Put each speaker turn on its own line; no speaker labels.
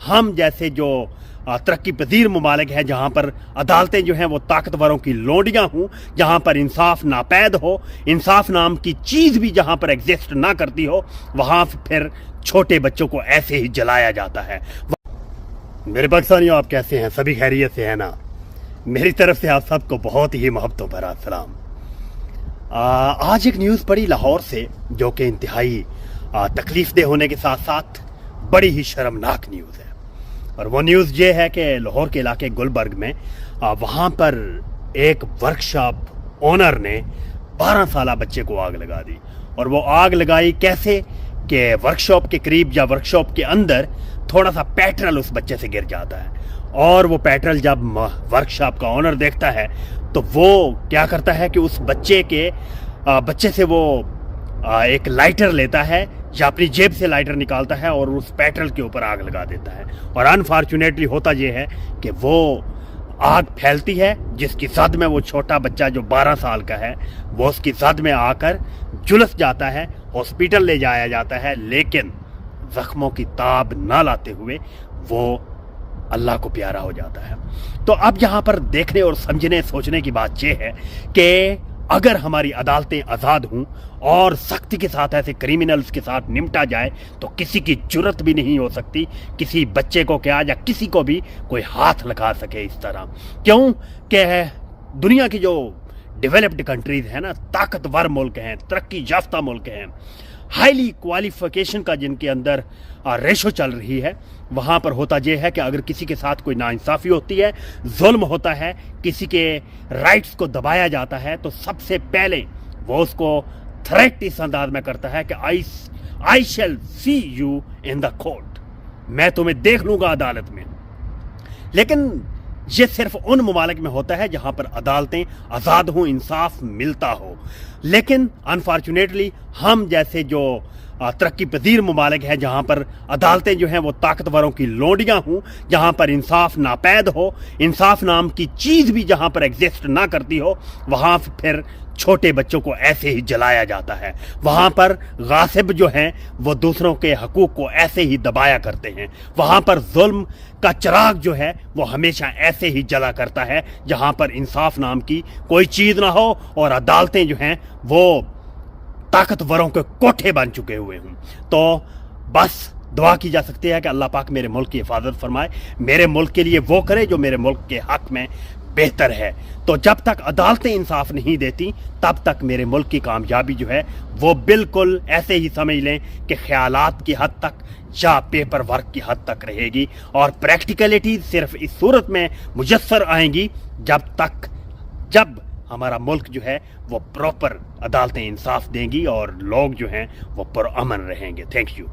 हम जैसे जो तरक्की पजीर ममालिक हैं जहाँ पर अदालतें जो हैं वो ताकतवरों की लोंडियाँ हों, जहाँ पर इंसाफ नापैद हो, इंसाफ नाम की चीज़ भी जहाँ पर एग्जिस्ट ना करती हो, वहाँ फिर छोटे बच्चों को ऐसे ही जलाया जाता है। मेरे पाकिस्तानियों, आप कैसे हैं? सभी खैरियत से हैं ना? मेरी तरफ से आप सबको बहुत ही मोहब्बतों भरा सलाम। आज एक न्यूज़ पड़ी लाहौर से जो कि इंतहाई तकलीफ दह होने के साथ साथ बड़ी ही शर्मनाक न्यूज़ है। और वो न्यूज़ ये है कि लाहौर के इलाके गुलबर्ग में वहाँ पर एक वर्कशॉप ओनर ने 12 साला बच्चे को आग लगा दी। और वो आग लगाई कैसे कि वर्कशॉप के करीब या वर्कशॉप के अंदर थोड़ा सा पेट्रोल उस बच्चे से गिर जाता है, और वो पेट्रोल जब वर्कशॉप का ओनर देखता है तो वो क्या करता है कि उस बच्चे से वो एक लाइटर लेता है या अपनी जेब से लाइटर निकालता है और उस पेट्रोल के ऊपर आग लगा देता है। और अनफॉर्चुनेटली होता ये है कि वो आग फैलती है, जिसकी जद में वो छोटा बच्चा जो 12 साल का है वो उसकी जद में आकर झुलस जाता है, हॉस्पिटल ले जाया जाता है, लेकिन जख्मों की ताब ना लाते हुए वो अल्लाह को प्यारा हो जाता है। तो अब यहाँ पर देखने और समझने सोचने की बात यह है कि अगर हमारी अदालतें आज़ाद हों और सख्ती के साथ ऐसे क्रिमिनल्स के साथ निपटा जाए तो किसी की जुर्रत भी नहीं हो सकती किसी बच्चे को क्या या किसी को भी कोई हाथ लगा सके इस तरह। क्यों कि दुनिया की जो डेवलप्ड कंट्रीज़ हैं ना, ताकतवर मुल्क हैं, तरक्की याफ्ता मुल्क हैं, हाईली क्वालिफिकेशन का जिनके अंदर रेशो चल रही है, वहाँ पर होता यह है कि अगर किसी के साथ कोई नाइंसाफ़ी होती है, जुल्म होता है, किसी के राइट्स को दबाया जाता है, तो सबसे पहले वो उसको थ्रेट इस अंदाज में करता है कि आई शैल सी यू इन द कोर्ट, मैं तुम्हें देख लूँगा अदालत में। लेकिन ये सिर्फ उन ममालिक में होता है जहाँ पर अदालतें आज़ाद हों, इंसाफ मिलता हो। लेकिन अनफॉर्चुनेटली हम जैसे जो तरक्की पजीर ममालिक हैं जहाँ पर अदालतें जो हैं वो ताकतवरों की लोंडियाँ हों, जहाँ पर इंसाफ नापैद हो, इंसाफ नाम की चीज़ भी जहाँ पर एग्जिस्ट ना करती हो, वहाँ फिर छोटे बच्चों को ऐसे ही जलाया जाता है। वहाँ पर गासिब जो हैं वो दूसरों के हकूक़ को ऐसे ही दबाया करते हैं। वहाँ पर जुल्म का चिराग जो है वो हमेशा ऐसे ही जला करता है जहाँ पर इंसाफ नाम की कोई चीज़ ना हो और अदालतें जो हैं वो ताकतवरों के कोठे बन चुके हुए हों। तो बस दुआ की जा सकती है कि अल्लाह पाक मेरे मुल्क की हिफाजत फरमाए, मेरे मुल्क के लिए वो करे जो मेरे मुल्क के हक में बेहतर है। तो जब तक अदालतें इंसाफ नहीं देती तब तक मेरे मुल्क की कामयाबी जो है वो बिल्कुल ऐसे ही समझ लें कि ख्यालात की हद तक या पेपर वर्क की हद तक रहेगी, और प्रैक्टिकलिटी सिर्फ इस सूरत में मुयस्सर आएंगी जब हमारा मुल्क जो है वो प्रॉपर अदालतें इंसाफ देंगी और लोग जो हैं वो पुरअमन रहेंगे। Thank you.